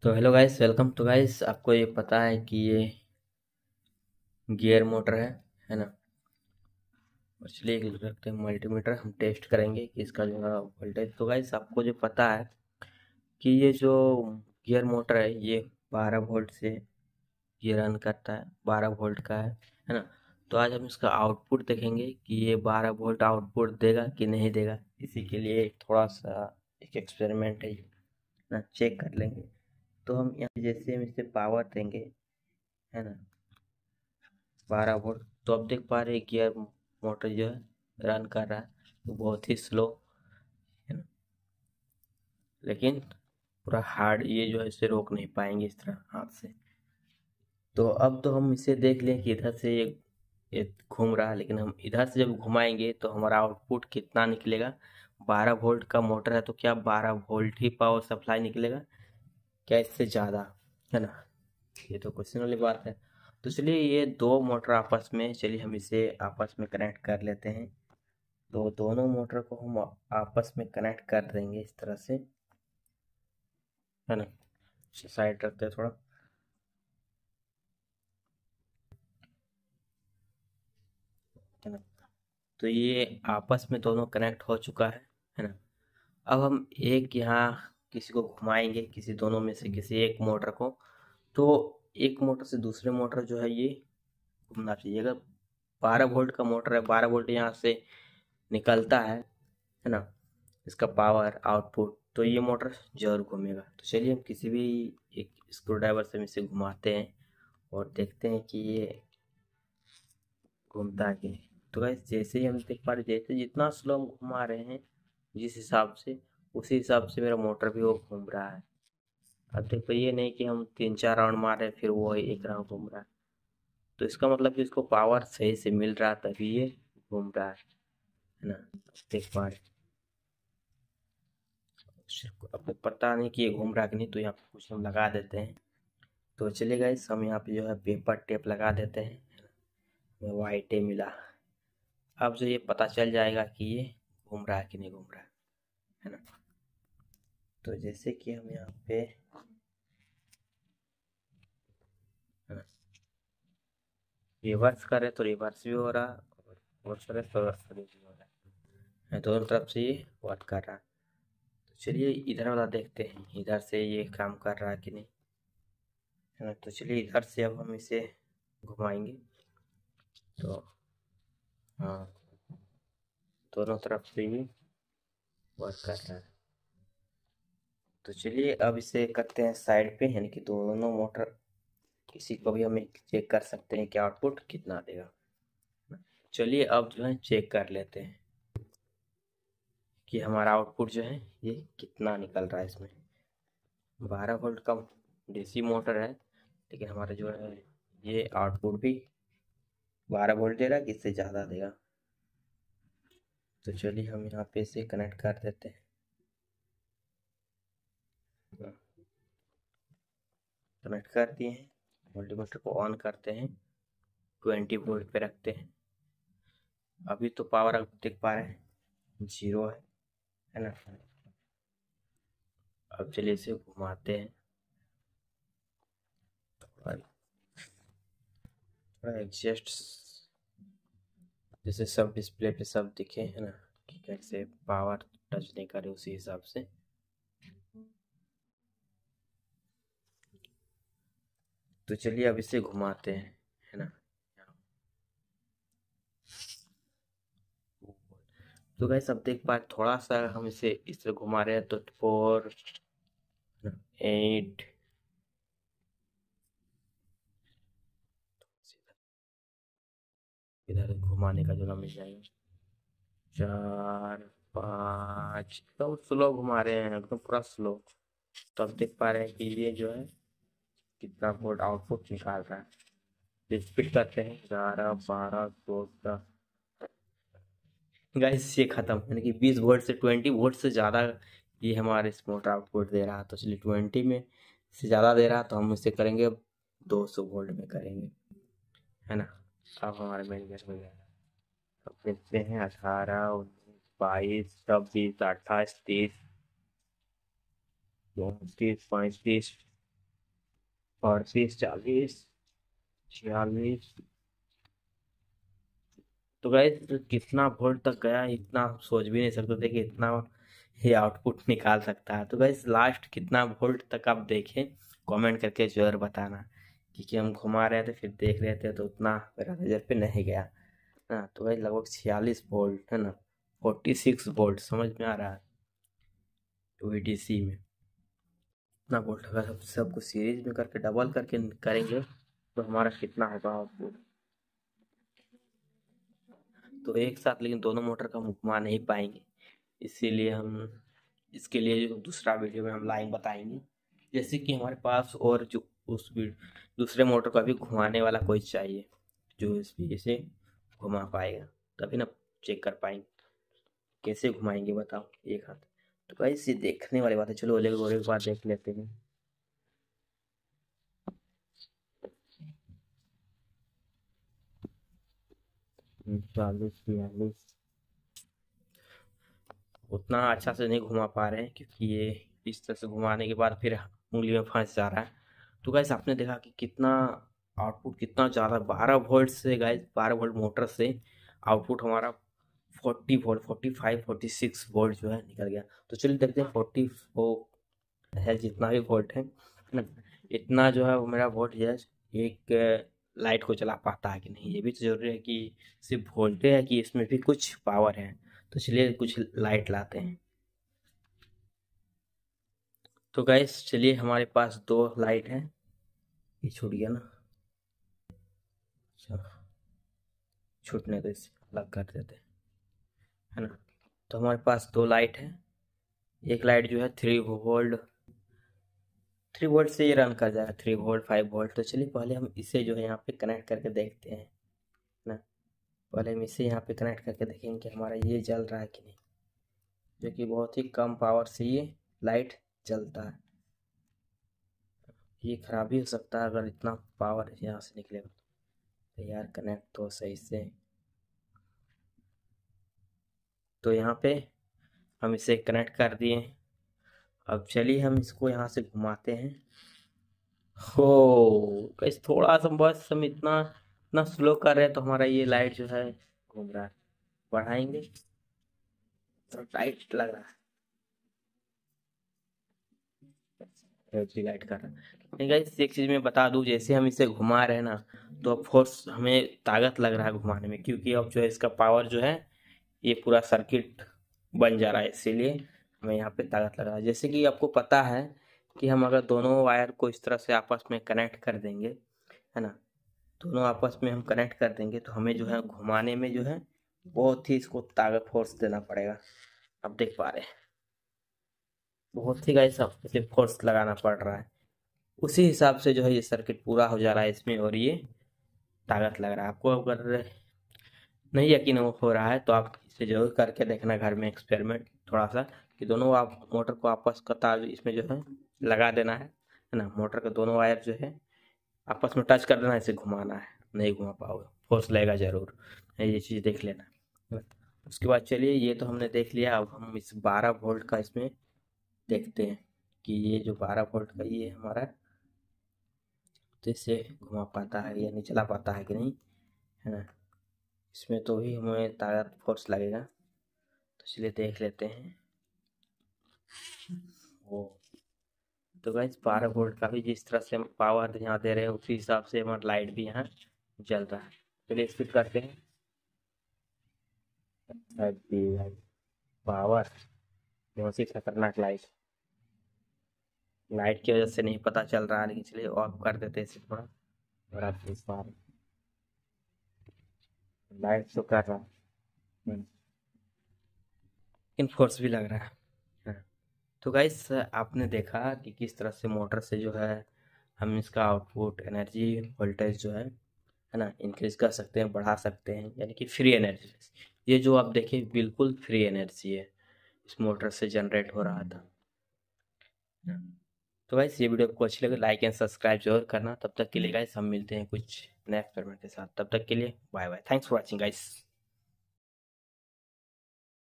तो hello guys, welcome. तो guys, आपको ये पता है कि ये गियर मोटर है ना। और चलिए रखते हैं मल्टीमीटर, हम टेस्ट करेंगे कि इसका जो है वोल्टेज। तो गाइस, आपको जो पता है कि ये जो गियर मोटर है ये 12 वोल्ट से ये रन करता है, 12 वोल्ट का है ना। तो आज हम इसका आउटपुट देखेंगे कि ये 12 वोल्ट आउटपुट देगा कि नहीं देगा। इसी के लिए थोड़ा सा एक एक्सपेरिमेंट है ये ना, चेक कर लेंगे। तो हम यहाँ जैसे हम इसे पावर देंगे, है ना, 12 वोल्ट, तो अब देख पा रहे हैं गियर मोटर जो है रन कर रहा है। तो बहुत ही स्लो है ना, लेकिन पूरा हार्ड ये जो है इसे रोक नहीं पाएंगे इस तरह हाथ से। तो अब तो हम इसे देख लें कि इधर से ये घूम रहा है, लेकिन हम इधर से जब घुमाएंगे तो हमारा आउटपुट कितना निकलेगा। 12 वोल्ट का मोटर है तो क्या 12 वोल्ट ही पावर सप्लाई निकलेगा, क्या इससे ज़्यादा, है ना। ये तो क्वेश्चन वाली बात है। तो चलिए ये दो मोटर आपस में, चलिए हम इसे आपस में कनेक्ट कर लेते हैं। तो दोनों मोटर को हम आपस में कनेक्ट कर देंगे इस तरह से, है ना। साइड रखते हैं थोड़ा, है ना। तो ये आपस में दोनों कनेक्ट हो चुका है ना। अब हम एक यहाँ किसी को घुमाएंगे, किसी दोनों में से किसी एक मोटर को। तो एक मोटर से दूसरे मोटर जो है ये घूमना चाहिए। अगर 12 वोल्ट का मोटर है, 12 वोल्ट यहाँ से निकलता है ना, इसका पावर आउटपुट, तो ये मोटर जरूर घूमेगा। तो चलिए हम किसी भी एक स्क्रू ड्राइवर से हम इसे घुमाते हैं और देखते हैं कि ये घूमता है कि नहीं। तो गाइस, जैसे ही हम देख पा रहे, जैसे जितना स्लो हम घुमा रहे हैं जिस हिसाब से, उसी हिसाब से मेरा मोटर भी वो घूम रहा है। अब देखो, ये नहीं कि हम 3-4 राउंड मार रहे हैं फिर वो एक राउंड घूम रहा है। तो इसका मतलब कि इसको पावर सही से मिल रहा है तभी ये घूम रहा है ना। देख पा रहे, अब पता नहीं कि ये घूम रहा है कि नहीं, तो यहाँ पे कुछ हम लगा देते हैं। तो चलिए गाइस, हम यहाँ पे जो है पेपर टेप लगा देते हैं, हमें वाइट मिला। अब जो ये पता चल जाएगा कि ये घूम रहा है कि नहीं घूम रहा है ना। तो जैसे कि हम यहाँ पे, है ना, रिवर्स करें तो रिवर्स भी हो रहा, और रिवर्स करें तो रिवर्स भी हो रहा है, दोनों तरफ से ये वर्क कर रहा है। तो चलिए इधर वाला देखते हैं, इधर से ये काम कर रहा है कि नहीं, है ना। तो चलिए इधर से अब हम इसे घुमाएंगे। तो हाँ, दोनों तरफ से ये वर्क कर रहा है। तो चलिए अब इसे करते हैं साइड पे, यानी कि दोनों मोटर किसी को भी हम चेक कर सकते हैं कि आउटपुट कितना देगा। चलिए अब जो है चेक कर लेते हैं कि हमारा आउटपुट जो है ये कितना निकल रहा है इसमें। 12 वोल्ट का डीसी मोटर है, लेकिन हमारा जो है ये आउटपुट भी 12 वोल्ट दे रहा है कि इससे ज़्यादा देगा। तो चलिए हम यहाँ पे इसे कनेक्ट कर देते हैं। कनेक्ट कर दिए हैं, मल्टीमीटर को ऑन करते हैं, 20 वोल्ट पे रखते हैं। अभी तो पावर आप देख पा रहे हैं 0 है ना। अब चलिए इसे घुमाते हैं, थोड़ा थोड़ा एडजस्ट, जैसे सब डिस्प्ले पे सब दिखे, है ना, कि कैसे पावर टच नहीं करे उसी हिसाब से। तो चलिए अब इसे घुमाते हैं, है ना। तो गाइस अब देख पा, थोड़ा सा हम इसे इस तरह घुमा रहे हैं तो 4, 8, इधर घुमाने का जगह मिल जाएगा, 4, 5, एकदम स्लो घुमा रहे हैं, एकदम पूरा स्लो। तो अब देख पा रहे हैं कि ये जो है कितना वोल्ट आउटपुट निकाल रहा है। स्पीड करते हैं, 11, 12, 14। गाइस ये खत्म, यानी कि 20 वोल्ट से 20 वोल्ट से ज़्यादा ये हमारे इस मोटर आउटपुट दे रहा है। तो चलिए 20 में से ज़्यादा दे रहा है तो हम इसे करेंगे 200 वोल्ट में करेंगे, है ना। अब हमारे मेन गेट हो जाएगा। अब देखते हैं 18, 19, 22, 26, 28, 30, 32, 35, 38, 40, 46। तो गाइस कितना वोल्ट तक गया, इतना हम सोच भी नहीं सकते थे कि इतना ये आउटपुट निकाल सकता है। तो गाइस लास्ट कितना वोल्ट तक आप देखें, कमेंट करके जरूर बताना, क्योंकि हम घुमा रहे थे फिर देख रहे थे तो उतना मेरा नज़र पे नहीं गया। हाँ तो गाइस लगभग 46 वोल्ट है ना, 46 वोल्ट समझ में आ रहा है। VDC में इतना वोल्ट, अगर हम सबको सीरीज में करके डबल करके करेंगे तो हमारा कितना होगा आउटपुट। तो एक साथ लेकिन दोनों मोटर का हम घुमा नहीं पाएंगे, इसीलिए हम इसके लिए जो दूसरा वीडियो में हम लाइन बताएंगे। जैसे कि हमारे पास और जो दूसरे मोटर को भी घुमाने वाला कोई चाहिए जो इस वजह से घुमा पाएगा, तभी ना चेक कर पाएंगे। कैसे घुमाएंगे बताओ एक हाथ, तो भाई ये देखने वाली बात है। चलो अगले और एक बार देख लेते हैं। चालीस, 46 उतना अच्छा से नहीं घुमा पा रहे हैं, क्योंकि ये इस तरह से घुमाने के बाद फिर उंगली में फंस जा रहा है। तो गाइस आपने देखा कि कितना आउटपुट कितना ज़्यादा, 12 वोल्ट से गाइस, 12 वोल्ट मोटर से आउटपुट हमारा 40 वोल्ट, 45, 46 वोल्ट जो है निकल गया। तो चलिए देखते हैं 44 है जितना भी वोल्ट है ना, इतना जो है वो मेरा वोल्ट जो है एक लाइट को चला पाता है कि नहीं। ये भी तो जरूरी है कि सिर्फ वोल्टेज है कि इसमें भी कुछ पावर है। तो चलिए कुछ लाइट लाते हैं। तो गाइस चलिए हमारे पास 2 लाइट है, ये छूट गया ना, अच्छा छूटने तो इसे अलग कर देते हैं, है ना। तो हमारे पास 2 लाइट है, एक लाइट जो है 3 वोल्ट, 3 वोल्ट से ये रन कर जाएगा, 3 वोल्ट, 5 वोल्ट। तो चलिए पहले हम इसे जो है यहाँ पे कनेक्ट करके देखते हैं ना। पहले हम इसे यहाँ पे कनेक्ट करके देखेंगे कि हमारा ये जल रहा है कि नहीं, जो कि बहुत ही कम पावर से ये लाइट जलता है। ये खराब भी हो सकता है अगर इतना पावर यहाँ से निकलेगा। तो यार कनेक्ट तो सही से, तो यहाँ पे हम इसे कनेक्ट कर दिए। अब चलिए हम इसको यहाँ से घुमाते हैं। हो कैसे थोड़ा सा बस हम इतना इतना स्लो कर रहे हैं तो हमारा ये लाइट जो है घूम रहा है। बढ़ाएंगे तो टाइट लग रहा है, लाइट कर रहा है। नहीं गाइस एक चीज़ मैं बता दूं, जैसे हम इसे घुमा रहे हैं ना, तो अब फोर्स हमें ताकत लग रहा है घुमाने में, क्योंकि अब जो है इसका पावर जो है ये पूरा सर्किट बन जा रहा है, इसीलिए हमें यहाँ पे ताकत लग रहा है। जैसे कि आपको पता है कि हम अगर दोनों वायर को इस तरह से आपस में कनेक्ट कर देंगे, है ना, दोनों आपस में हम कनेक्ट कर देंगे तो हमें जो है घुमाने में जो है बहुत ही इसको ताकत फोर्स देना पड़ेगा। अब देख पा रहे हैं बहुत ही गाइस अब इसे फोर्स लगाना पड़ रहा है, उसी हिसाब से जो है ये सर्किट पूरा हो जा रहा है इसमें, और ये ताकत लग रहा है। आपको अगर नहीं यकीन हो रहा है तो आप इसे जरूर करके देखना घर में एक्सपेरिमेंट थोड़ा सा, कि दोनों आप मोटर को आपस का तार इसमें जो है लगा देना है ना, मोटर के दोनों वायर जो है आपस में टच कर देना, इसे घुमाना है, नहीं घुमा पाओगे, फोर्स लगेगा जरूर, ये चीज़ देख लेना है ना। उसके बाद चलिए ये तो हमने देख लिया, अब हम इस 12 वोल्ट का इसमें देखते हैं कि ये जो 12 वोल्ट का ये हमारा, तो इसे घुमा पाता है या नहीं चला पाता है कि नहीं, है ना। इसमें तो ही हमें ताकत फोर्स लगेगा, तो चलिए देख लेते हैं। वो तो गाइस 12 वोल्ट का भी जिस तरह से हम पावर यहाँ दे रहे हैं उसी हिसाब से हमारा लाइट भी यहाँ जल रहा है। चलिए स्किप करते हैं। पावर बहुत ही खतरनाक लाइट, लाइट की वजह से नहीं पता चल रहा है, लेकिन चलिए ऑफ कर देते हैं इसे थोड़ा, और आप इस बार लाइट तो कर रहा है लेकिन फोर्स भी लग रहा है। हाँ। तो गाइस आपने देखा कि किस तरह से मोटर से जो है हम इसका आउटपुट एनर्जी वोल्टेज जो है ना इंक्रीज कर सकते हैं, बढ़ा सकते हैं, यानी कि फ्री एनर्जी। ये जो आप देखिए बिल्कुल फ्री एनर्जी है, इस मोटर से जनरेट हो रहा था। तो गाइस ये वीडियो आपको अच्छी लगे लाइक एंड सब्सक्राइब जरूर करना। तब तक के लिए गाइस हम मिलते हैं कुछ नए एक्सपेरिमेंट के साथ, तब तक के लिए bye bye, thanks for watching guys.